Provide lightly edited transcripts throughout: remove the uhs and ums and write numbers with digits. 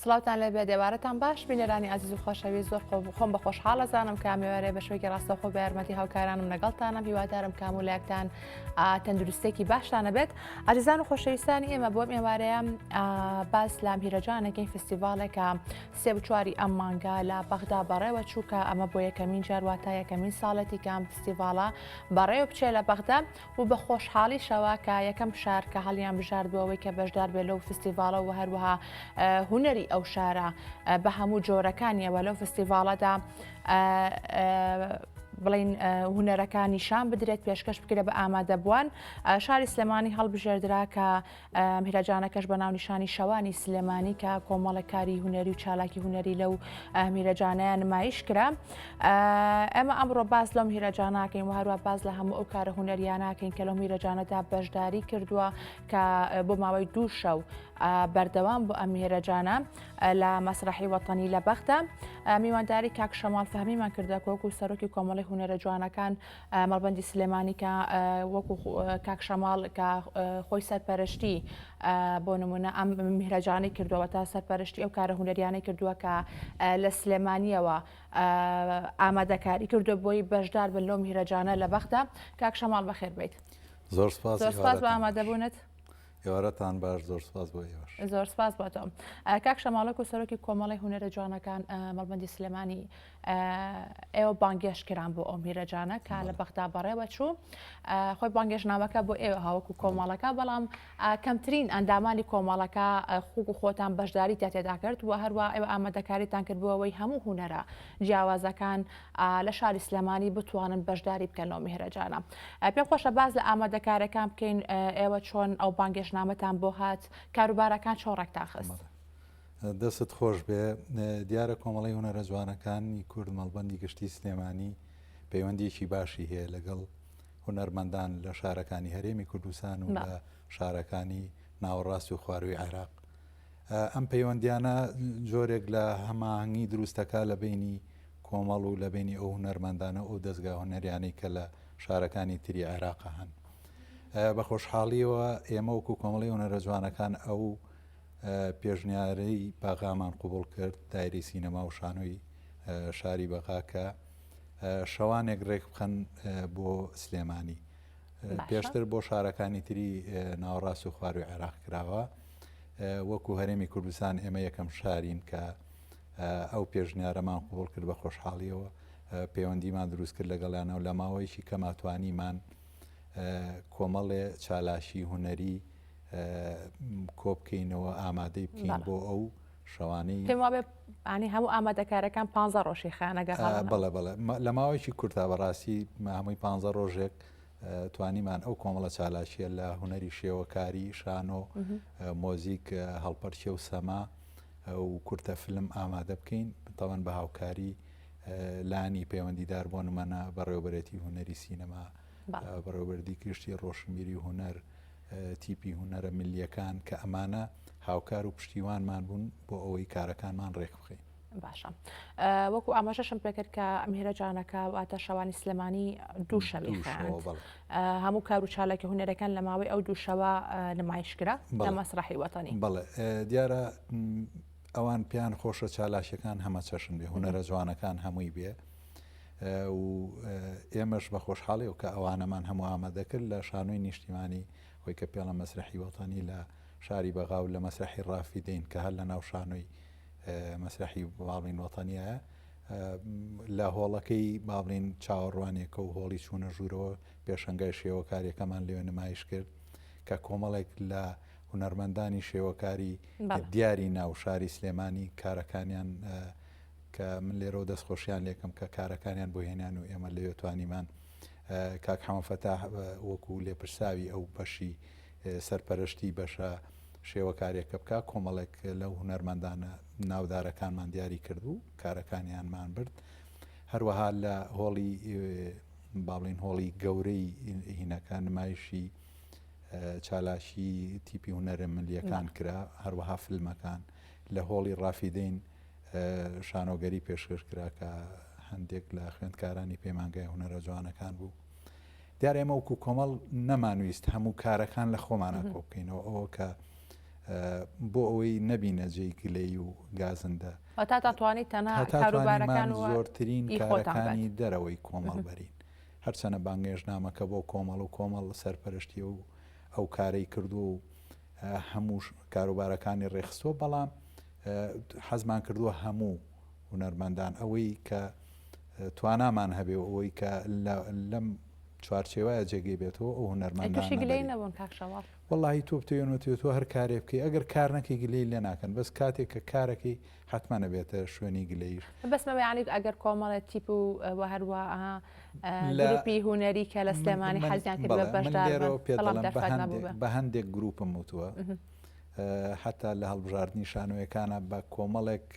سڵاوتان لەبێ دێوارەتان باش بینەرانی عزیز و خۆشەوی زۆر خۆم بە خۆشحاڵەزانم کامیوارێ بە شوێکی ڕاستەخۆ بە یارمەتی هاوکارانم لەگەڵتانم هیوادارم کام و لایەکتان تەندروستێکی باشتانە بێت. عزیزان و خۆشەویستانی ئێمە بۆم ئێوارەیە باس لام هیرەجانەکەی فستیڤالێکە سێ و چواری ئەم مانگا لە بەغدا بەڕێوە چووکە ئەمە بۆ یەکەمین جار واتە یەکەمین ساڵەتی کام فستیڤاڵە بەڕێوە بچێ لە بەغدا و بە خۆشحاڵی شەوە کە یەکەم شار کە هەڵیان بژاردبووەوەی کە بەشدار بێت لەو فستیڤالە و هەروەها هونەری ئەو شارە بە هەموو جۆرەکانیەوە لەو فستیڤالەدا بڵین هونەرەکانی شان بدرێت پێشکەش بکرێت بە ئامادەبووان. شاری سلێمانی هەڵبژێردرا کە میرەجانەکەش بە ناونیشانی شەوانی سلێمانی کە کۆمەڵەکاری هونەری و چالاکی هونەری لەو میرەجانەیە نمایش کرا. ئێمە ئەمڕۆ باز لەم هیرەجاناکەین و هەروە باز لە هەموو ئەو کارە هونەریاناکەین کە لەو میرەجانەدا بەشداری کردووە کە بۆ ماوەی 2 شەو بەردەوام بۆ ئەم هێرەجانە لە مەسرحی وەتەنی لە بەغدا. میوانداری کاک شەماڵ فەهمیمان کردە وەکو سەرۆکی کۆمەڵی هونەرە جوانەکان مەڵبەندی سلێمانی کە وەکو کاک شەماڵ کە خۆی سەرپەرشتی بۆ نمونە ئەم هێرەجانەی کردووە تا سەرپەرشتی ئەو کارە هونەریانەی کردووە کە لە سلێمانیەوە ئامادەکاری کردو بۆی بەشدار بن لەم هێرەجانە لە بەغدا. کاک شەماڵ بەخێر بیت. زۆر سپاس بە ئامادەبوونت. ئێوارەتان باش، زۆر سپاس بۆ ئێوەش. زۆر سپاس بۆ تۆ. کاک شەماڵک و سەرۆکی کۆمەڵی هونەرە جوانەکان مەڵبەندی سلێمانی ئێوە بانگێشکران بۆ ئەو میرەجانە کە لە بەغدا بەڕێوە چوو. خۆی بانگێژنامەکە بۆ ئێوە هاوکو کۆمەڵەکە بەڵام کەمترین ئەندامانی کۆمەڵەکە خوک و خۆتان بەشداری تێدا کرد و هەروە ئێوە ئامادەکاریتان کردبووەوەی هەموو هونەرە جیاوازەکان لە شاری سلێمانی بتوانن بەشداری بکەن لەو میرەجانە. پێم خۆشە باز لە ئامادەکارەکان بکەین ئێوە چۆن ئەو بانگێژنامەتان بۆ هات کاروبارەکان چۆن ڕێکتاخست. دەست خۆش بێ. دیارە کۆمەڵی هونەرە جوانەکانی کورد مەڵبەندی گشتی سلێمانی پەیوەندیەکی باشی هەیە لەگەڵ هونەرمەندان لە شارەکانی هەرێمی کوردستان و لە شارەکانی ناوەڕاستی و خواروی عێراق. ئەم پەیوەندیانە جۆرێک لە هەماهەنگی دروستەکە لە بینی کۆمەڵ و لە بینی ئەو هونەرمەندانە ئەو دەستگا هونەریانەی کە لە شارەکانی تری عێراقە هەن. بە خۆشحاڵیەوە ئێمە وەکو کۆمەڵی هونەرە جوانەکان ئەو پێشنیارەی باغامان قوبوڵ کرد دایرەی سینەما و شانۆی شاری بەغاکە شەوانێک ڕێک بخەن بۆ سلێمانی. پێشتر بۆ شارەکانی تری ناوەڕاست و خواروی عێراق کراوە. وەکو هەرێمی کوردستان ئێمە یەکەم شارین کە ئەو پێشنیارەمان قوبوڵ کرد بە خۆشحاڵیەوە پەیوەندیمان دروست کرد لەگەڵیانە و لە ماوەیەکی کەماتوانیمان کۆمەڵێ چالاشی هونەری کۆبکەینەوە ئامادەی بکەین بۆ ئەو شەوانەی پێم وابێ ئانی هەموو ئامادەکارەکان 15 ڕۆژی خانەگە. بەڵێ لە ماوەیەکی کورتا بەڕاستی هەمووی 15 ڕۆژێک توانیمان ئەو کۆمەڵە چالاشیە لە هونەری شێوەکاری شانۆ مۆزیک هەڵپەرچێ و سەما و کورتە فلم ئامادە بکەین تەوەن بە هاوکاری لانی پەیوەندیدار بۆ نمەنە بەڕێوەبەرێتی هونەری سینەما بەڕێوەبەری گشتی ڕۆشنبیری هونەر تیپی هونەرە ملیەکان کە ئەمانە هاوکار و پشتیوانمان بوون بۆ ئەوەی کارەکانمان ڕێک بخەین. باشە وەکو ئاماژەشم پێکرد کە میرەجانەکە واتە شەوانی سلێمانی 2 شەوی هەموو کار و چالێکی هونەرەکان لە ماوەی ئەو 2 شەوە نمایشکرا لە مەسرحی وەتەنی. بەڵێ دیارە ئەوان پیان خۆشە چالاشەکان هەمە چەشن بێ هونەرە جوانەکان هەمووی بێ و ئێمەش بە خۆشحاڵی و کە ئەوانەمان هەموو ئامادەکرد لە شانۆی نیشتیمانی خۆی کە پێڵە مەسرحی وەتەنی لە شاری بەغا و لە مەسرحی ڕافیدەین کە هەر لە ناو شانۆی مەسرحی باڵین وەتەنیە لە هۆڵەکەی باڵین چاوەڕوانێکە و هۆڵی چوونە ژوورەوە پێشەنگای شێوەکاریەکەمان لێوێ نمایش کرد کە کۆمەڵێک لە هونەرمەندانی شێوەکاری دیاری ناو شاری سلێمانی کارەکانیان کە من لێرە دەستخۆشیان لێکم کە کارەکانیان بۆ هێنیان و ئێمە لەوێ توانیمان کاک حەمە فەتاح وەکو لێپرساوی ئەو بەشی سەرپەرشتی بەشە شێوەکاریەکە بکە کۆمەڵێک لەو هونەرمەندانە ناودارەکانمان دیاری کرد و کارەکانیانمان برد. هەروەها لە هۆڵی باڵین هۆڵی گەورەی هینەکان نمایشی چالاشی تیپی هونەرە ملیەکان کرا هەروەها فیلمەکان لە هۆڵی ڕافیدەین شانۆگەری پێشکەش کرا کە هەندێک لە خوێندکارانی پەیمانگای هونەرە جوانەکان بوو. دیارە ئێمە وەکو کۆمەڵ نەمانویست هەموو کارەکان لە خۆمانە کۆ بکەینەوە ئەوە کە بۆ ئەوەی نەبینە جێی گلەی و گازندە تا دەتوانیت تەنها کاروبارەکان زۆرترین کارەکانی دەرەوەی کۆمەڵبەرین هەرچەنە بانگێژنامەکە بۆ کۆمەڵ و کۆمەڵ سەرپەرشتی و ئەو کارەی کردو و هەموو کاروبارەکانی ڕێخستۆ بەڵام حەزمان کردووە هەموو هونەرمەندان ئەوەی کە توانامان هەبێ ئەوەی کە لەم چوارچێوایە جێگەی بێتەوە ئەو هونەرمەندان نەبوون کاکشەوە واللهی تۆ بتێنێتەوە تۆ هەر کارێ بکەی ئەگەر کار نەکەی گلەی لێ ناکەن بەس کاتێک کە کارەکەی حتمما نەبێتە شوێنی گلەیش بەسمەوە ینی ئەگەر کۆمەڵە تیپ و هەروە گروپی هوەری کە لە سلێمانی حەزیان کرد بە هەندێک گروپم وتووە حتا لە هەڵبژاردننی شانۆیەکانە بە کۆمەڵێک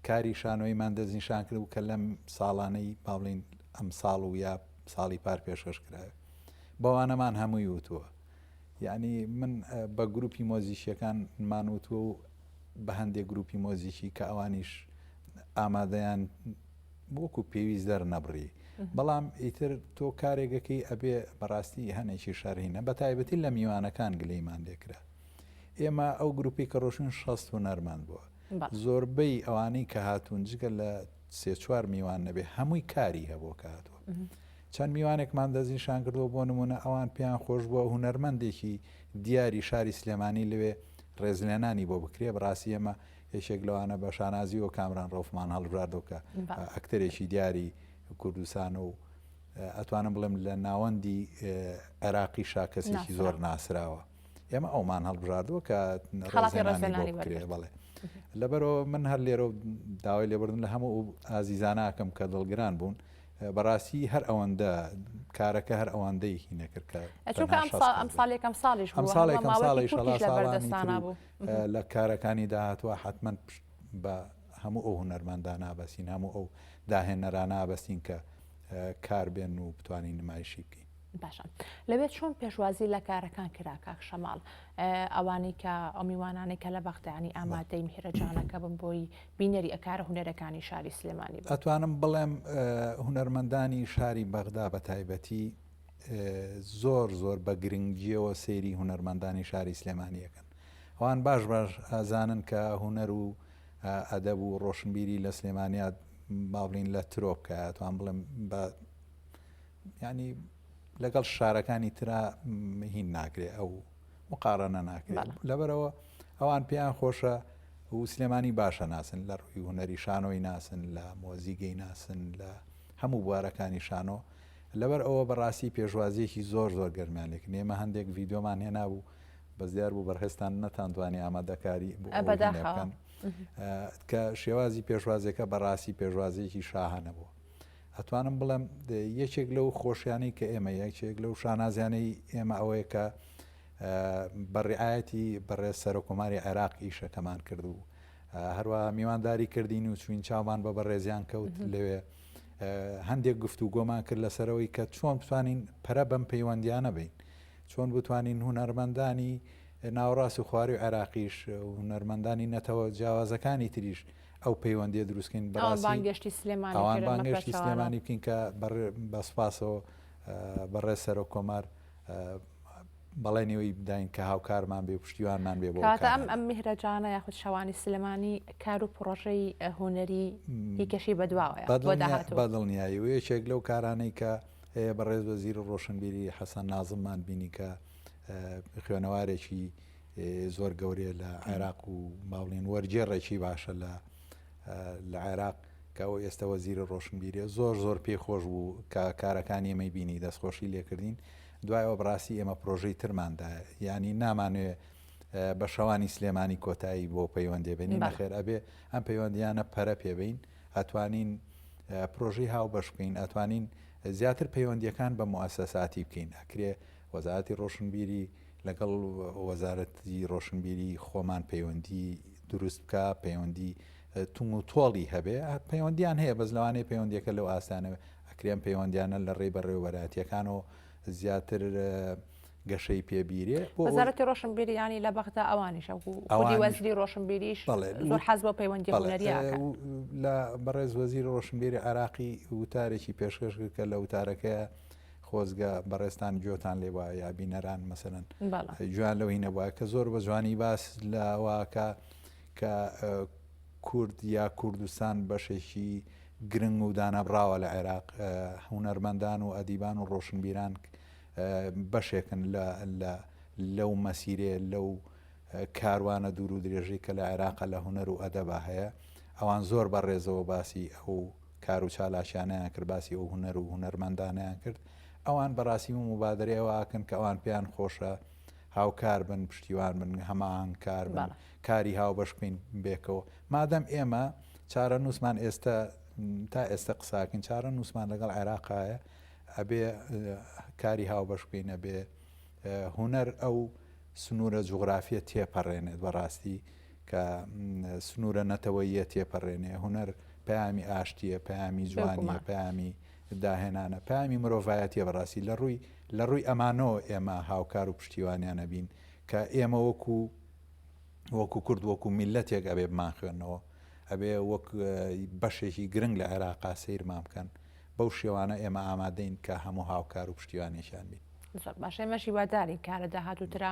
کاری شانۆیمان دەستنیشان کرد و کە لەم ساڵانەی باڵین ئەم ساڵ و یا ساڵی پار پێشکەش کرایە بەوانەمان هەمووی وتووە یعنی من بە گروپی مۆزیشیەکانمان وتووە و بە هەندێک گروپی مۆزیکی کە ئەوانیش ئامادەیان وەکو پێویست دەرنەبڕی بەڵام ئیتر تۆ کارێکەکەی ئەبێ بەڕاستی هەنێکی شەرهینە بە تایبەتی لە میوانەکان گلەیمان لێکرا ئێمە ئەو گروپی کە ڕۆژین 6 هونەرمەند بووە زۆربەی ئەوانەی کە هاتوون جگە لە 3-4 میوان نەبێ هەمووی کاری هەبوو کە هاتووە چەند میوانێکمان دەستنیشان کردەوە بۆ نمونە ئەوان پێیان خۆش بووە هونەرمەندێکی دیاری شاری سلێمانی لەوێ ڕێزلێنانی بۆ بکرێ بەڕاستی ئێمە یەکێک لەوانە بە شانازی و کامران ڕۆفمان هەڵبژاردەوە کە ئەکتەرێکی دیاری کوردستان و ئەتوانم بڵێم لە ناوەندی عێراقی شاکەسێکی زۆر ناسراوە ئێمە ئەومان هەڵبژاردەوە کە ڕێزلێنانی بۆ بکرێ بڵێ لەبەرەوە من هەر لێرە داوای لێبردن لە هەموو ئازیزاناکەم کە دڵگران بوون بەڕاستی هەر ئەوەندە کارەکە هەر ئەوەندەی هینەکرد کە ئەم ساڵێکم ساڵیش بوو لە کارەکانی داهاتوە حتمما بە هەموو ئەو هونەرمەندان نابەسین هەموو ئەو داهێنەران نابەستین کە کار بێن و بتوانین نمایشی بکەین باشە لەبێت چۆن پێشوازی لە کارەکان کرا کاک شەماڵ ئەوانەی کە ئەمیوانانی کە لە بەختیانی ئامادەی میهرەجانەکە بن بۆی بینەری ئەکارە هونەرەکانی شاری سلێمانی ئەتوانم بڵێم هونەرمەندانی شاری بەغدا بە تایبەتی زۆر بە گرنگجیەوە سەیری هونەرمەندانی شاری سلێمانیەکەن ئەوان باش ئازانن کە هونەر و ئەدەب و ڕۆشنبیری لە سلێمانیات باڵین لە ترۆکە ئەتوان بڵێم بە ینی لەگەڵ شارەکانی ترا هین ناکرێ ئەو مقارەنە ناکرێت لەبەرەوە ئەوان پێیان خۆشە و سلێمانی باشە ناسن لە ڕووی هوەری شانۆی ناسن لە مۆزیگەی ناسن لە هەموو بوارەکانی شانۆ لەبەر ئەوە بەڕاستی پێشوازیەکی زۆر گەرمیان لێک ئێمە هەندێک ڤیددیۆمان هێنابوو بەزیار بوو بەرهێستان نەتانتوانی ئامادەکاری بکەن کە شێوازی پێشوازەکە بەڕاستی پێشوازیەکی شاهانە بوو ئەتوانم بڵێم یەکێک لەو خۆشیانی کە ئێمە یەکێک لەو شانازیانەی ئێمە ئەوەیە کە بەڕعایەتی بەڕێز سەرۆکۆماری عێراق ئیشەکەمان کرد و هەروە میوانداری کردین و چوین چاومان بە بەڕێزیان کەوت لەوێ هەندێک گفتوگۆمان کرد لەسەرەوەی کە چۆن بتوانین پەرە بەم پەیوەندیانە بین چۆن بتوانین هونەرمەندانی ناوەڕاست و خواری و عێراقیش هونەرمەندانی نەتەوە جیاوازەکانی تریش ئەو پەیوەندیە دروستکەین بانگشتی ئەوان بانگشتی سلێمانی بکەین کە بەسپاسەوە بەڕێز سەرۆکۆمار بەڵێنەوەی بداین کە هاوکارمان بێ پشتیوانمان بێ بۆ ئەم میهرەجانە یاخود شەوانی سلێمانی کار و پرۆژەی هوەری هیکەشی بەدواوە بەدڵنیایی و یەکێک لەو کارانەی کە هەیە بەڕێز وەزیر ڕۆشنبیری حەسەن نازممان بینی کە خوێنەوارێکی زۆر گەورەیە لە عێراق و باڵین وەرجێڕێکی باشە لە عێراق کە ئەو ئێستا وەزیرە ڕۆشنبیریە زۆر پێی خۆش بوو کە کارەکانی ئێمەی بینی دەستخۆشی لێکردین دوایەوە بڕاستی ئێمە پرۆژەی ترماندا ینی نامانوێ بە شەوانی سلێمانی کۆتایی بۆ پەیوەندێ بێنین نەخێر ئەبێ ئەم پەیوەندیانە پەرە پێبین ئەتوانین پرۆژەی هاو بەش بکەین ئەتوانین زیاتر پەیوەندیەکان بە موسساتی بکەین ئەکرێ وەزارەتی ڕۆشنبیری لەگەڵ وەزارەتی ڕۆشنبیری خۆمان پەیوەندی دروست بکە پەیوەندی تونگ و تۆڵی هەبێ پەیوەندیان هەیە بەس لەوانەیە پەیوەندیەکە لەو ئاسانە ئەکرێن پەیوەندیانە لە ڕێی بەڕێوەبەراتیەکانەوە زیاتر گەشەی پێبیرێ وەزارەتی ڕۆشنبیریانی لە بەغدا ئەوانیشە خودی وەزیری ڕۆشنبیریش زۆر حەز بۆ پەیوەندی هونەریەکە لە بەڕێز وەزیری ڕۆشنبیری عێراقی وتارێکی پێشکەش کرد کە لە وتارەکە خۆزگە بەڕێستان گوێتان لێ وایە یا بینەران مەسەرەن بەڵێ. جوان لەوەی نەبووە کە زۆر بە جوانی باس لەواکە کە کورد یا کوردستان بەشێکی گرنگ و دانەبراوە لە عێراق هونەرمەندان و ئەدیبان و ڕۆشنبیران بەشێکن لەو مەسیرێ لەو کاروانە دوور و درێژەی کە لە عێراقە لە هونەر و ئەدەبا هەیە ئەوان زۆر بەڕێزەوە باسی ئەو کار و چالاشیانیان کرد باسی ئەو هونەر و هونەرمەندانیان کرد ئەوان بەڕاستی و مبادرەوەکەن کە ئەوان پێیان خۆشە هاوکار بن پشتیوان بن هەمان کار بن کاری هاو بەش بکەین بێکەوە مادەم ئێمە چارە نووسمان ئێستا تا ئێستا قساکەین چارە نووسمان لەگەڵ عێراقایە ئەبێ کاری هاو بەش بکەین ئەبێ هونەر ئەو سنوورە جوغرافیە تێپەڕێنێت بەڕاستی کە سنوورە نەتەوەیە تێپەڕێنێ هونەر پەیامی ئاشتیە پەیامی جوانیە پەیامی داهێنانە پەیامی مرۆڤایەتیە بەڕاستی لە ڕووی ئەمانەوە ئێمە هاوکار و پشتیوانیانە بین کە ئێمە وەکو کورد وەکو میلەتێک ئەبێ بمان خوێنەوە ئەبێ وەک بەشێکی گرنگ لە عێراقا سەیرمان بکەن بەو شێوانە ئێمە ئامادەین کە هەموو هاوکار و پشتیوانیشان بین. باش ئێمەشی واداری کارە داهاتووترا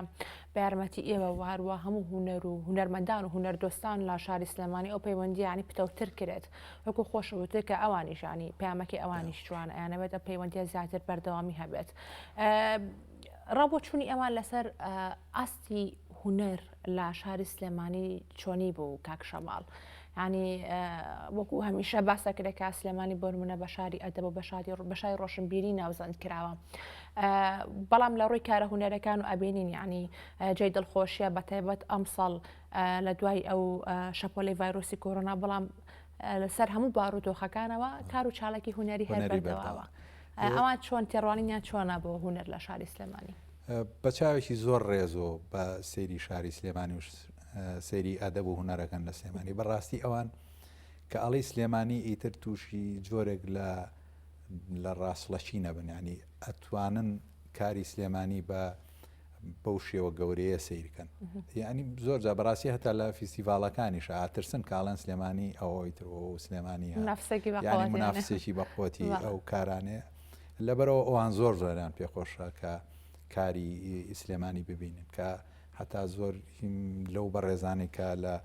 بە یارمەتی ئێوە وهروە هەموو هونەر و هونەرمەندان و هونەردۆستان لە شاری سلێمانی ئەو پەیوەندیانی پتەوتر کرێت وەکو خۆشەوتر کە ئەوانیشانی پامەکی ئەوانیش جوان ئەیانەوێت ئە پەیوەندی زیاتر بەردەوامی هەبێت ڕابۆ چوونی ئەمان لەسەر ئاستی هونەر لە شاری سلێمانی چۆنی بوو کاک شەماڵ ینی وەکو هەمیشە باسەکرێکە سلێمانی بۆ نمونە بە شاری ئەدەب و بەشای ڕۆشنبیری ناوزەند کراوە بەڵام لە ڕووی کارە هونەرەکان و ئەبینین ینی جێی دڵخۆشیە بە تایبەت ئەمسەڵ لە دوای ئەو شەپۆلی ڤایرۆسی کۆرۆنا بەڵام لەسەر هەموو باڕوودۆخەکانەوە کار و چاڵێکی هونەری هەر بەردەواوە ئەوان چۆن تێڕوانینیان چۆنە بۆ هونەر لە شاری سلێمانی بە چاوێکی زۆر ڕێزۆ بە سەیری شاری سلێمانی و سەیری ئەدەب و هونەرەکان لە سلێمانی بەڕاستی ئەوان کە ئەڵی سلێمانی ئیتر تووشی جۆرێک لە ڕاستڵەچی نەبن ینی ئەتوانن کاری سلێمانی بەو شێوە گەورەیە سیرکەن یعنی زۆر جا بەڕاستی هەتا لە فیستیڤالەکانیش ئاترسن کاڵەن سلێمانی ئەوەی تر و سلێمانی منافسێکی بەقوتی ئەو کارانەیە لەبەرەوە ئەوان زۆر زۆریان پێخۆشە کە کاری سلێمانی ببینن کە هەتا زۆر لەو بەڕێزانی کە لە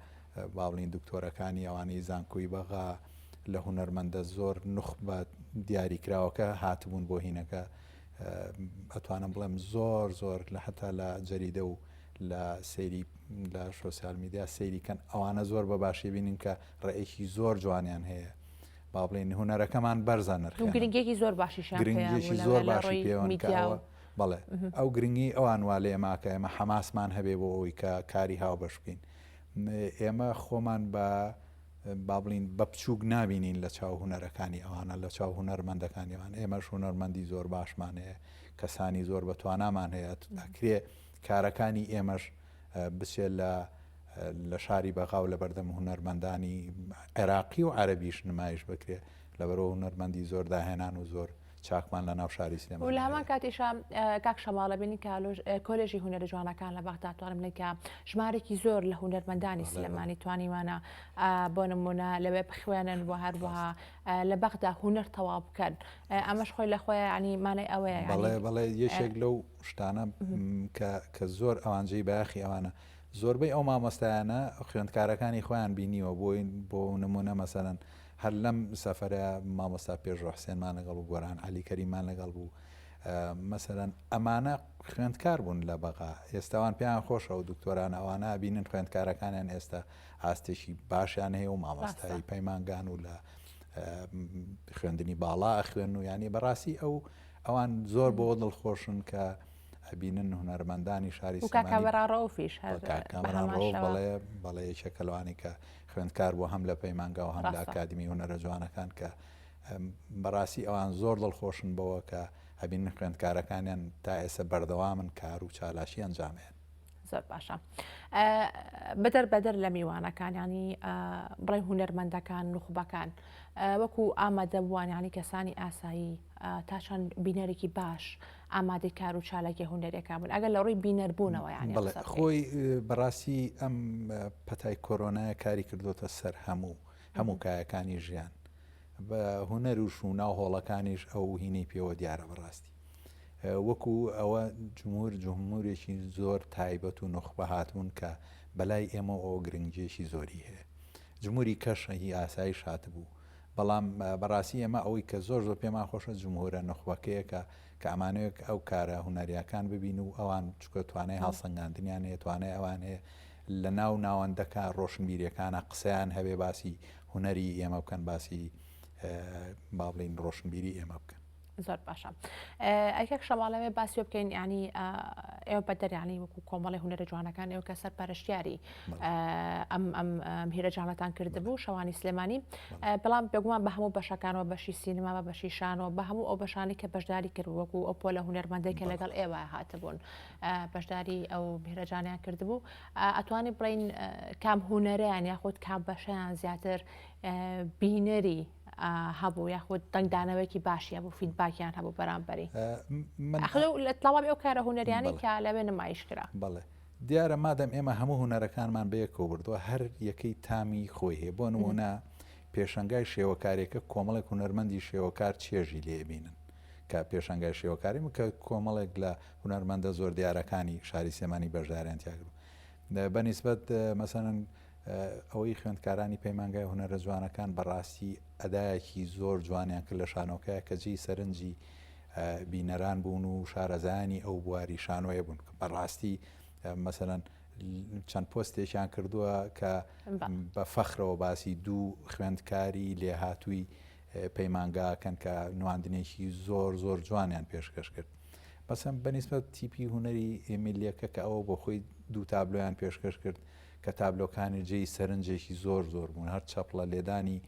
باڵین دکتۆرەکانی ئەوانەی زانکۆی بەغا لە هونەرمەندە زۆر نخبە دیاریکراوەکە هاتبوون بۆ هینەکە ئەتوانم بڵێم زۆر لە هەتا لە جەریدە و لە سەیری لە سۆسیال میدیا سەیریکەن ئەوانە زۆر بە باشی بینین کە ڕێیەکی زۆر جوانیان هەیە با بڵێن هونەرەکەمان بەرزە نرخ گرنگێکی زۆر باشیشان گرنگێکی زۆر باشی پێوەنکەوە بەڵێ ئەو گرنگی ئەوان وا لێ ئێماکە ئێمە حەماسمان هەبێ بۆ ئەوی کە کاری هاو بەش بکەین ئێمە خۆمان با بڵین بە بچووک نابینین لە چاو هونەرەکانی ئەوانە لە چاو هونەرمەندەکانی ئەوان ئێمەش هونەرمەندی زۆر باشمان هەیە کەسانی زۆر بەتوانامان هەیە ئەکرێ کارەکانی ئێمەش بچێت لە شاری بەغاو لە بەردەم هونەرمەندانی عێراقی و عەرەبیش نمایش بکرێ لەبەرەوە هونەرمەندی زۆر داهێنان و زۆر چاکمان لە ناو شاری سلێمانی و لە هەمان کاتیشە کاک شەماڵە بینی کە کۆلێژی هونەرە جوانەکان لە بەغدا توانم لێکە ژمارێکی زۆر لە هونەرمەندانی سلێمانی توانیوانە بۆ نمونە لەوێ بخوێنن بۆ هەروەها لە بەغدا هونەر تەواو بکەن ئەمەش خۆی لە خۆی ینی مانای ئەوەیە بەڵێ یەکێک لەو شتانە کە زۆر ئەوانجەی باخی ئەوانە زۆربەی ئەو مامۆستایانە خوێندکارەکانی خۆیان بینیوە بۆ نمونە مەسەرەن هەر لەم سەفەرە مامۆستا پێشوە حسێنمان لەگەڵ بوو گۆران عەلی کەریمان لەگەڵ بوو مەسەرەن ئەمانە خوێندکار بوون لە بەغا ئێستاوان پێیان خۆشە و دکتۆران ئەوانە بینن خوێندکارەکانیان ئێستا ئاستێکی باشیان هەیە و مامۆستایی پەیمانگان و لە خوێندنی باڵا خوێن و ینی بەڕاستی ئەوان زۆر بۆ دڵخۆشن کە ئەبینن هونەرمەندانی شاری سلێمانی بەڵێ یەکێکە لەوانی کە خوێندکار بۆ هەم لە پەیمانگا و هەم لە ئاکادمی هونەرە جوانەکان کە بەڕاستی ئەوان زۆر دڵخۆشن بەوە کە ئەبین خوێندکارەکانیان تا ئێستا بەردەوامن کار و چالاشی ئەنجامێن زۆر باشە بەدەر لە میوانەکانیانی بڕێ هونەرمەندەکان نوخبەکان وەکو ئامادەبووانیانی کەسانی ئاسایی تا چەند بینەرێکی باش ئامادەی کار و چالێکی هونەرەکان بوون ئەگەر لە ڕووی بینەربوونەوە یانی خۆی بەڕاستی ئەم پەتای کۆرۆنای کاری کردوتە سەر هەموو کایەکانی ژیان بە هونەر و شونا و هۆڵەکانیش ئەو هینەی پێوە دیارە بەڕاستی وەکو ئەوە جمهورێکی زۆر تایبەت و نخبە هاتبوون کە بەلای ئێمە ئەو گرنگجێکی زۆری هەیە. جمهوری کەشهی ئاسایش هاتبوو، بەڵام بەڕاستی ئێمە ئەوەی کە زۆر زۆر پێمان خۆشە جمهورە نخبەکەیەکە کە ئەمانەیەک ئەو کارە هوەریەکان ببین و ئەوان چکە توانای هەڵسەنگاندنیان هەیە، توانای ئەوان هەیە لە ناو ناوەندەکە ڕۆشنبیریەکانە قسەیان هەبێ باسی هوەری ئێمە بکەن، باسی با بڵین ڕۆشنبیری ئێمە بکەن. زۆر باشە. ئەیکەک شەماڵەوێ باسی بکەین ینی ئێوە بە دەریانی وەکو کۆمەڵی هوەرە جوانەکان ئێوە کە سەرپەرشتیاری ئەم هیرەجانەتان کردبوو شەوانی سلێمانی، بەڵام بێگومان بە هەموو بەشەکانەوە بەشی سینما بە بەشی شانەوە بە هەموو ئەو بەشانی کە بەشداری کرد وەکو ئەو پۆلە هوەرمەندێکە لەگەڵ ئێوە هاتبوون بەشداری ئەو هیرەجانیان کردبوو. ئەتوانێت بڵین کام هوەرەیان یاخود کام بەشیان زیاتر بینەری هەبوو یاخود دەنگدانەوەیکی باشی هەبوو فیدباکیان هەبوو بەرامبەری لە تەواوی ئەو کارە هوەریانی کە لەوێ نمایش کرا. بەڵێ دیارە مادەم ئێمە هەموو هوەرەکانمان بەیەکەوە بردووە، هەر یەکەی تامی خۆی هەیە. بۆ نمونە پێشەنگای شێوەکارێکە کۆمەڵێک هوەرمەندی شێوەکار چێژی لێبینن کە پێشەنگای شێوەکاری کە کۆمەڵێک لە هوەرمەندە زۆر دیارەکانی شاری سلێمانی بەشداریان تیاگرو بەنسبەت مەسەڵەن ئەوەی خوێندکارانی پەیمانگای هوەرە جوانەکان بەڕاستی ئەدایەکی زۆر جوانیان کرد لە شانۆکەیە کە جێی سەرنجی بینەران بوون و شارەزانی ئەو بواری شانۆیە بوون. بەڕاستی مەسەڵەن چەند پۆستێکیان کردووە کە بە فەخرەوە باسی دوو خوێندکاری لێهاتووی پەیمانگاکەن کە نواندنێکی زۆر زۆر جوانیان پێشکەش کرد. بەسم بەنسبەت تیپی هوەری ئێمیلیەکە کە ئەوە بۆ خۆی دوو تابلۆیان پێشکەش کرد کە تابلۆکانی جێی سەرنجێکی زۆر زۆر بوون، هەر چەپڵە لێدانی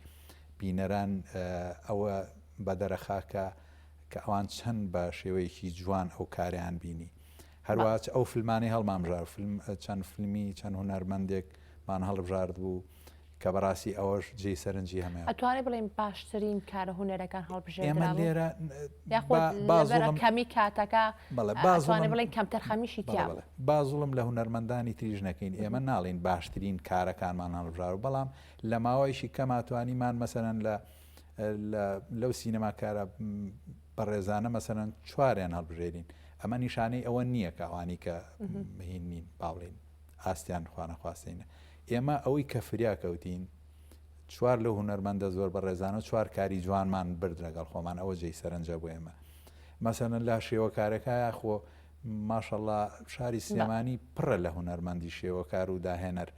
بینەران ئەوە بە دەرەخاکە کە ئەوان چەند بە شێوەیەکی جوان ئەو کاریان بینی. هەروە ئەو فیلمانی هەڵمامژار چەند فیلمی چەند هوەرمەندێکمان هەڵبژارد بوو کە بەڕاستی ئەوەش جێی سەرنجی هەمێ. ئەتوانێت بڵێن باشترین کارە هوەرەکان هەڵبژێن ئێمە لێرە کەمی کاتەکە بازوانێ بڵێن کەمتەر خەمیشی تیا بازوڵم لە هوەرمەندانی تریژ نەکەین. ئێمە ناڵین باشترین کارەکانمان هەڵبژار و بەڵام لە ماوەیەکی کەماتوانیمان مەسەرەن لەو سینەما کارە بەڕێزانە مەسەرەن چواریان هەڵبژێرین. ئەمە نیشانەی ئەوە نییە کە ئەوانی کە هین نین باڵین ئاستیان خوانەخواستینە. ئێمە ئەوەی کە فریا کەوتین چوار لە هوەرمەندە زۆر بەڕێزانە چوار کاری جوانمان برد لەگەڵ خۆمان، ئەوە جێی سەرنجە بۆ ئێمە. مەسەرەن لا شێوەکارەکە خۆ ماشەڵڵا شاری سلێمانی پڕە لە هوەرمەندی شێوەکار و داهێنەر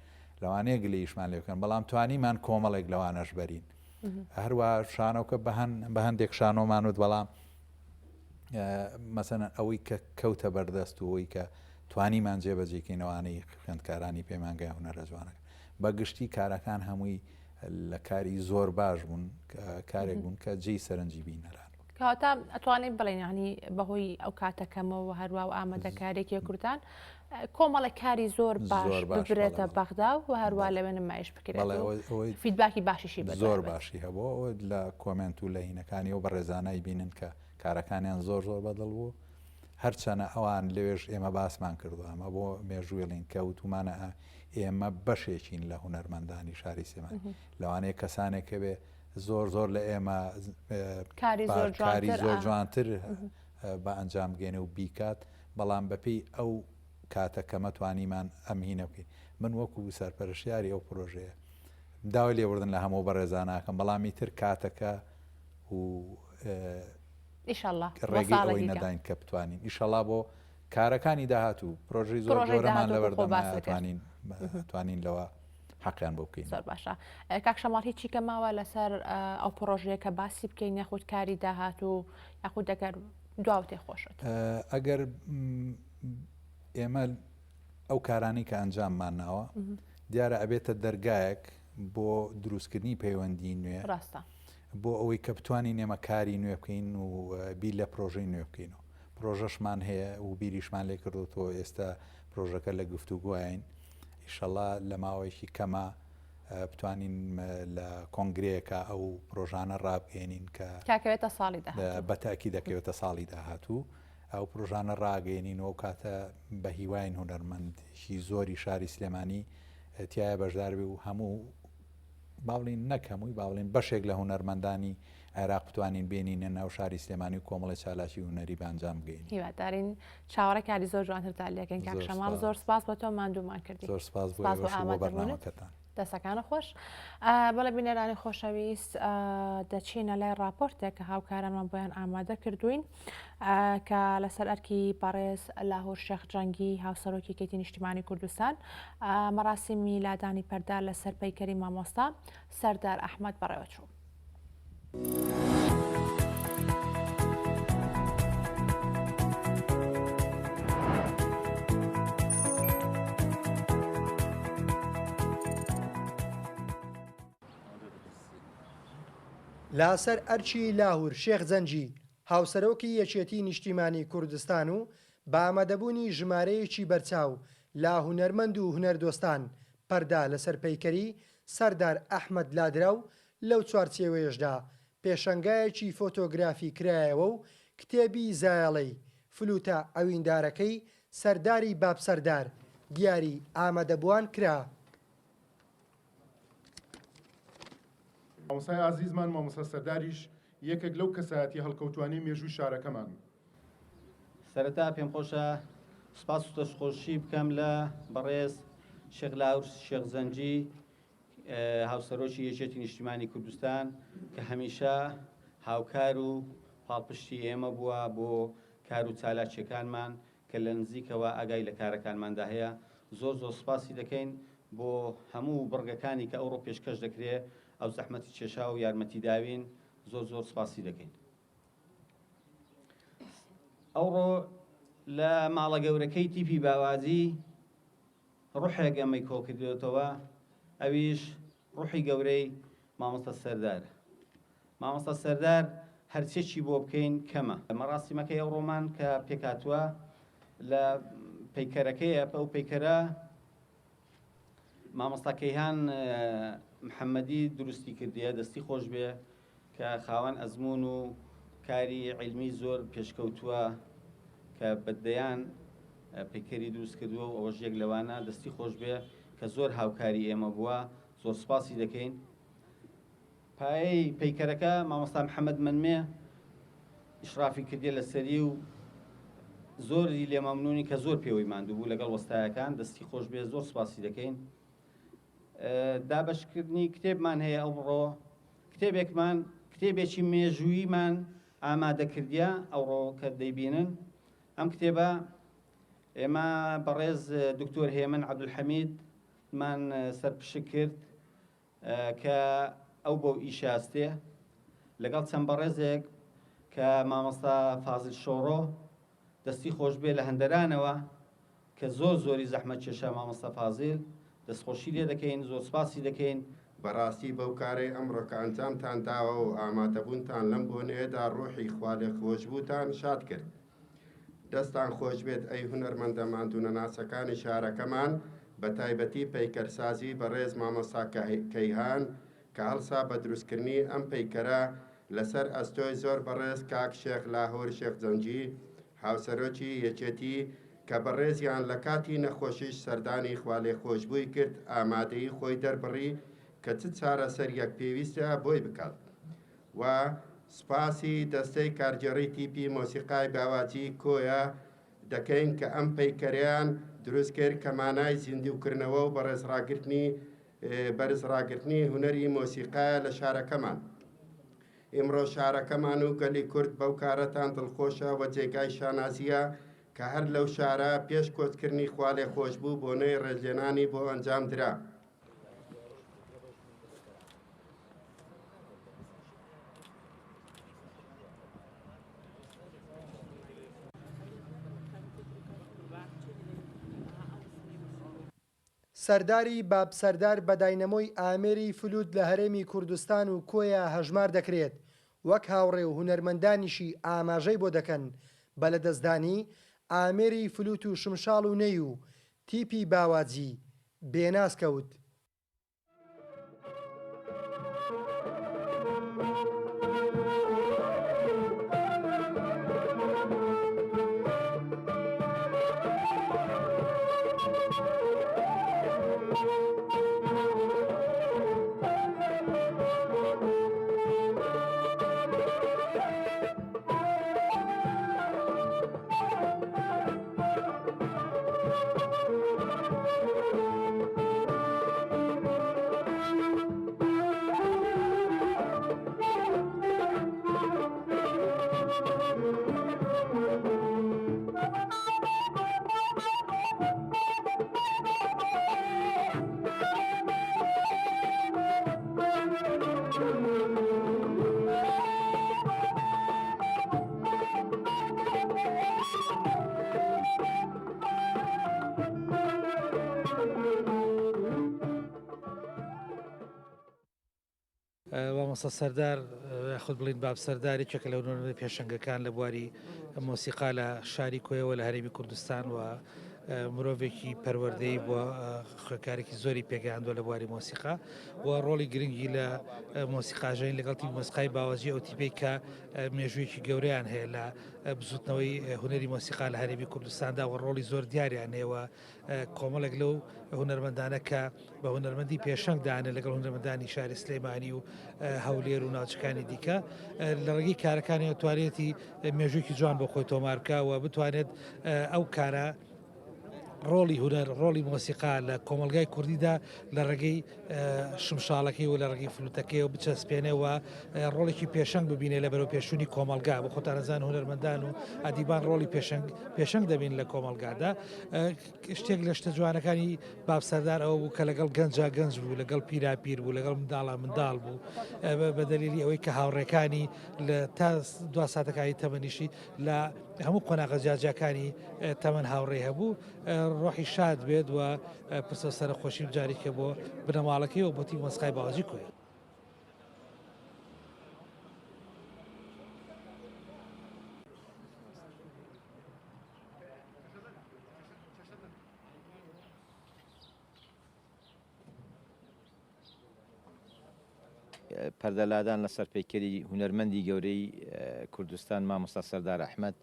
لەوانەیە گلەیشمان لێکەن، بەڵام توانیمان کۆمەڵێک لەوانەش بەرین. هەروە شانۆکە بە هەندێک شانۆمانوت، بەڵام مەسەرەن ئەوەی کە کەوتە بەردەست و ئەوەی کە توانیمان جێبەجێکەینەوەوانەی خوێندکارانی پەیمانگای هوەرە جوانەکە بە گشتی کارەکان هەمووی لە کاری زۆر باش بوون، کارێک بوون کە جێی سەرنجی بینەران. کەواتە ئەتوانین بڵێن ینی بەهۆی ئەو کاتەکەمەوە هەروە و ئامادەکارێکی کوردان کۆمەڵی کاری زۆر باش ببرێتە بەغدا و هەروە لەوێ نمایش بکرێت فیدباکی باشیشی بە زۆر باشی هەبوو لە کۆمنت و لە هینەکانی و بە ڕێزانایی بینن کە کارەکانیان زۆر زۆر بەدڵ بوو. هەرچەنە ئەوان لەوێژ ئێمە باسمان کردو ئەمە بۆ مێژوویڵین کەوتومانە ئێمە بەشێکین لە هوەرمەندانی شاری سلێمانی. لەوانەیە کەسانێکە بێ زۆر زۆر لە ئێمە کاری زۆر جوانتر بە ئەنجام بگەێنە و بیکات، بەڵام بەپێی ئەو کاتەکەمە توانیمان ئەم هینە بکەین. من وەکو سەرپەرشتیاری ئەو پرۆژەیە داوای لێوردن لە هەموو بەڕێزاناکەم، بەڵامی تر کاتەکە و ڕێگەی نەداین کە بتوانین ئیشەڵا بۆ کارەکانی داهاتوو پرۆژەی زۆر جۆرەمان لە بەردەماتوانین لەوە حەقیان بۆ بکەین. زۆر باشە. کاک شەماڵ هیچی کە ماوە لەسەر ئەو پرۆژەیە کە باسی بکەین یاخود کاری داهاتوو یاخود دەگەر دواو تێخۆشت؟ ئەگەر ئێمە ئەو کارانی کە ئەنجاممان ناوە دیارە ئەبێتە دەرگایەک بۆ دروستکردنی پەیوەندی نوێ ڕاستە بۆ ئەوەی کە بتوانین ئێمە کاری نوێ بکەین و بیر لە پرۆژەی نوێ بکەینەوە. پرۆژەشمان هەیە و بیریشمان لێ کردوەوە ئێستا پرۆژەکە لە گفتوگوین ئیشەڵا لە ماوەیەکی کەمە بتوانین لە کۆنگرەیەکە ئەو پرۆژانە ڕابگەێنین کە کاکەوێتە ساڵی بەتاکی دەکەوێتە ساڵی داهاتوو ئەو پرۆژانە ڕاگەێنینەوە کاتە بە هیواین هوەرمەندی زۆری شاری سلێمانی تایە بەشدار بێ و هەموو باڵین نەکەمووی باڵین بەشێک لە هوەرمەندانی عێراق بتوانین بینینە ناو شاری سلێمانی و کۆمەڵی چالاکی هوەری بەنجام بگەین. هیوادارین چاوەڕێکاری زۆر جوانتر لەکەن کاک شەماڵ زۆر سپاس بە تۆ ماندوومان کردی. زۆر سپاس بۆ بەرنامەکەتان. دەستەکانە خۆش بەڵە بینەرانی خۆشەویست دەچینە لای راپۆرتێک کە هاوکارانمان بۆیان ئامادە کردوین کە لەسەر ئەرکی بەڕێز لاهور شێخ جەنگی هاوسەرۆکی کێتی نیشتیمانی کوردستان مەراسیمی لادانی پەردا لەسەر پەیکەری مامۆستا سەردار ئەحمەد بەڕێوەچوو. لاسەر ئەرچی لاهور شێخ جەنگی هاوسەرۆکی یەکێتی نیشتیمانی کوردستان و بە ئامادەبوونی ژمارەیەکی بەرچاو لا هونەرمەند و هونەردۆستان پەردا لەسەر پەیکەری سەردار ئەحمەد لادراو لەو چوارچێوەیەشدا پێشەنگایەکی فۆتۆگرافی کرایەوە و کتێبی زایاڵەی فلوتە ئەویندارەکەی سەرداری بابسەردار دیاری ئامادەبووان کرا. مامۆستای ئازیزمان مامۆستا سەرداریش یەکێک لەو کەسایەتی هەڵکەوتوانی مێژووی شارەکەمان. سەرەتا پێم خۆشە سپاس و دەستخۆشی بکەم لە بەڕێز شێخ لاهور شێخ جەنگی هاوسەرۆکی یەکێتی نیشتیمانی کوردستان کە هەمیشە هاوکار و پاڵپشتی ئێمە بووە بۆ کار و چالاکیەکانمان کە لە نزیکەوە ئاگای لە کارەکانماندا هەیە. زۆر زۆر سپاسی دەکەین بۆ هەموو بڕگەکانی کە ئەوڕۆ پێشکەش دەکرێت ئەو زەحمەتی کێشا و یارمەتی داوین زۆر زۆر سپاسی دەکەین. ئەوڕۆ لە ماڵە گەورەکەی تیپی باوازی ڕوحێک ئەمەی کۆ کردوێتەوە، ئەویش ڕوحی گەورەی مامۆستا سەردارە. مامۆستا سەردار هەرچێکی بۆ بکەین کەمە. مەراسیمەکەی ئەوڕۆمان کە پێکاتووە لە پەیکەرەکەیە ئەو پەیکەرە مامۆستا کەیهان محەممەدی دروستی کردیە، دەستی خۆش بێ کە خاوەن ئەزمون و کاری عیلمی زۆر پێشکەوتووە کە بەدەیان پەیکەری دروست کردووە و ئەوەش یەک لەوانە دەستی خۆش بێ کە زۆر هاوکاری ئێمە بووە. زۆر سپاسی دەکەین. پایەی پەیکەرەکە مامۆستا محەممەد منمێ ئیشرافی کردیە لەسەری و زۆری لێ مەمنونی کە زۆر پێوەی ماندوو بوو لەگەڵ وەستایەکان. دەستی خۆش بێ، زۆر سپاسی دەکەین. دابشکردنی کتێبمان هەیە ئەوڕۆ، کتێبێکی مێژوویمان ئامادەکردیە ئەوڕۆ کە دەیبینن. ئەم کتێبە ئێمە بەڕێز دکتۆر هێمن عەبدولحەمیدمان سەرپشک کرد کە ئەو بۆ ئیشاستێ لەگەڵ چەند بەڕێزێک کە مامۆستا فازل شۆڕۆ دەستی خۆش بێ لە هەندەرانەوە کە زۆر زۆری زەحمەت کێشا مامۆستا فازل. دەستخۆشی لێ دەکەین، زۆر سپاسی دەکەین. بەڕاستی بەو کارەی ئەمڕۆ کە ئەنجامتان داوە و ئامادەبوونتان لەم بۆنەیەدا ڕۆحی خوالێ خۆشبووتان شاد کرد. دەستان خۆش بێت ئەی هونەرمەندە ماندوونە ناسەکانی شارەکەمان، بە تایبەتی پەیکەرسازی بەڕێز مامۆستا کەیهان کە هەڵسا بە دروستکردنی ئەم پەیکەرە لەسەر ئەستۆی زۆر بەڕێز کاک شێخ لاهور شێخ جەنگی هاوسەرۆکی یەکێتی کە بەڕێزیان لە کاتی نەخۆشیش سەردانی خوالێ خۆشببووی کرد ئامادەی خۆی دەربڕی کە چ چارەسەر یەک پێویستە بۆی بکات. و سپاسی دەستەی کارگەڕی تیپی مۆسیقای باواجی کۆیە دەکەین کە ئەم پەیکەریان دروست کرد کە مانای زیندووکردنەوە و بەرزڕاگرتنی هونەری مۆسیقایە لە شارەکەمان. ئێمڕۆ شارەکەمان و گەلی کورد بەو کارەتان دڵخۆشە و جێگای شانازیە کە هەر لەو شارە پێش کۆچکردنی خوالێ خۆشببوو بۆنەی ڕێژێنانی بۆ ئەنجام درا. سەرداری بابسەردار بە داینەمۆی ئامێری فلوت لە هەرێمی کوردستان و کۆیە هەژمار دەکرێت. وەک هاوڕێ و هونەرمەندانیشی ئاماژەی بۆ دەکەن بە لەدەستدانی ئامێری فلوت و شمشاڵ و نەی و تیپی باواجی بێناسکەوت. مامۆستا سەردار خود بڵین باب سەردار یەکێکە لەو پێشەنگەکان لە بواری مۆسیقا لە شاری کۆیەوە لە هەرێمی کوردستان و مرۆڤێکی پەروەردەی بۆ خوێکارێکی زۆری پێگەیاندووە لە بواری مۆسیقا و ڕۆڵی گرنگی لە مۆسیقاژین لەگەڵتی مۆسیقای باوەزی ئەو تیپەی کە مێژوویەکی گەورەیان هەیە لە بزوتنەوەی هونەری مۆسیقا لە هەرێمی کوردستاندا و ڕۆڵی زۆر دیاریان هەیە کۆمەڵێک لەو هونەرمەندانە کە بە هونەرمەندی پێشەنگدانە لەگەڵ هونەرمەندانی شاری سلێمانی و هەولێر و ناوچەکانی دیکە لە ڕێگەی کارەکانی توانێتی مێژوویەکی جوان بۆ خۆی تۆمار بکە و بتوانێت ئەو کارە ڕۆڵی هونەر ڕۆڵی مۆسیقا لە کۆمەلگای کوردیدا لە ڕێگەی شمشاڵەکەی و لە ڕێگەی فلوتەکەی و بچەسپێنەوە ڕۆڵێکی پێشەنگ ببینێ لە بەرەو پێشوونی کۆمەلگا بۆ خۆتانەزان هونەرمەندان و ئەدیبان ڕۆڵی پێشەنگ دەبین لە کۆمەلگادا شتێک لە شتە جوانەکانی باب سەردار ئەوە بوو کە لەگەڵ گەنجا گەنج بوو لەگەڵ پیراپیر بوو لەگەڵ منداڵە منداڵ بوو بە دەلیلی ئەوەی کە هاوڕێکانی لە تا دو ساتەکانی تەمەنیشی لە هەموو قۆناغە جاجەکانی تەمەن هاوڕێ هەبوو ڕۆحی شاد بێت و پرسە سەرە خۆشی جاریکە بۆ بنەماڵەکەی و بۆتی مۆسیقای باوەزی کوێ. پەردەلادان لەسەر پەیکەری هونەرمەندی گەورەی کوردستان مامۆستا سەردار ئەحمەد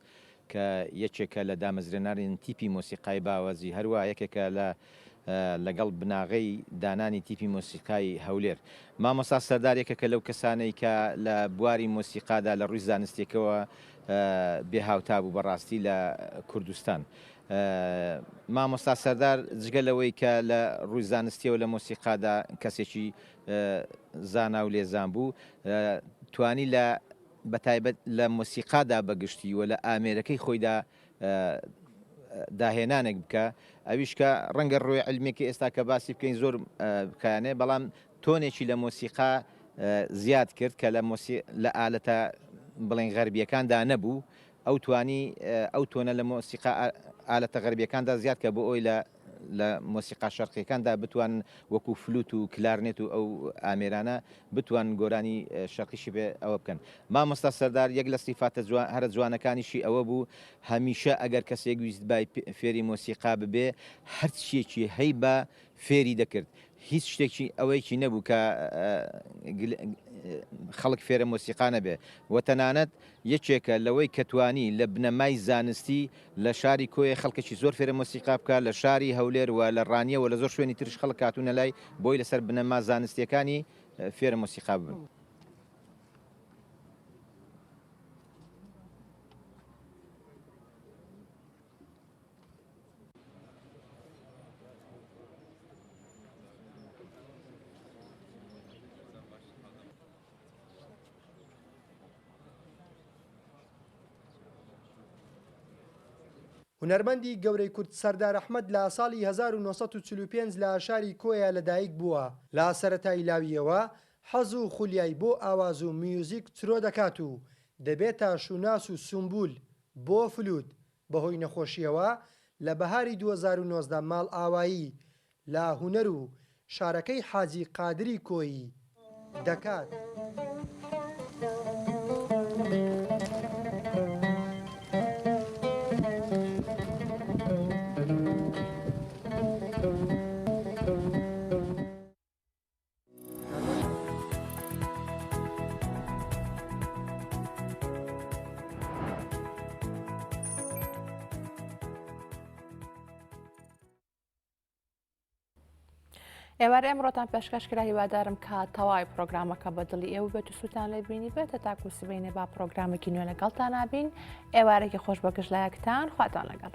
کە یەکێکە لە دامەزرێنانی تیپی مۆسیقای باوەزی هەروە یەکێکە لەگەڵ بناغەی دانانی تیپی مۆسیقای هەولێر. مامۆستا سەردار یەکێکە لەو کەسانەی کە لە بواری مۆسیقادا لە ڕووی زانستیەکەوە بێهاوتا بوو بەڕاستی لە کوردستان. مامۆستا سەردار جگە لەوەی کە لە ڕووی زانستیەوە لە مۆسیقادا کەسێکی زانا و لێزان بوو توانی لە بەتایبەت لە مۆسیقادا بەگشتی و لە ئامێرەکەی خۆیدا داهێنانێک بکە ئەویش کە ڕەنگە ڕۆی علمێکی ئێستا کە باسی بکەین زۆر بکایانێ بەڵام تۆنێکی لە مۆسیقا زیاد کرد کە لە ئالەتە بڵێن غەربیەکاندا نەبوو ئەو توانی ئەو تۆنە لە مۆسیقا ئالەتە غەربیەکاندا زیاد کە بۆ ئەوی لە مۆسیقا شەرقیەکاندا بتوان وەکو فلوت و کلارنێت و ئەو ئامێرانە بتوان گۆرانی شەرقیشی بێ ئەوە بکەن. مامۆستا سەردار یەک لە سیفاتە هەرە جوانەکانیشی ئەوە بوو هەمیشە ئەگەر کەسێک ویست بای فێری مۆسیقا ببێ هەر شتێکی هەی بە فێری دەکرد. هیچ شتێکی ئەوەیکی نەبوو کە خەڵک فێرە مۆسیقا نەبێ و تەنانەت یەکێکە لەوەی کەتوانی لە بنەمای زانستی لە شاری کۆیە خەڵکێکی زۆر فێرە مۆسیقا بکە لە شاری هەولێر و لە ڕانیەوە لە زۆر شوێنی ترش خەڵک هاتوونە لای بۆی لەسەر بنەما زانستیەکانی فێرە مۆسیقا ببن. هونەرمەندی گەورەی کورد سەردار ئەحمەد لە ساڵی 1945 لە شاری کۆیە لەدایک بووە. لا سەرەتای لاویەوە حەز و خولیای بۆ ئاواز و میوزیک چرۆ دەکات و دەبێتە شوناس و سمبول بۆ فلوت بەهۆی نەخۆشیەوە لە بەهاری 2019 ماڵ ئاوایی لە هونەر و شارەکەی حاجی قادری کۆیی دەکات. ئێوارە ئەمڕۆتان پێشکەشکرا هیوادارم کە تەواوی پرۆگرامەکە بەدڵی ئێوە بێت و سووتان لێ بینی بێتە تاکو سبەینێ با پرۆگرامێکی نوێ لەگەڵتان نابین ئێوارێکی خۆش بەگەشت لایەکتان خواتان لەگەڵ.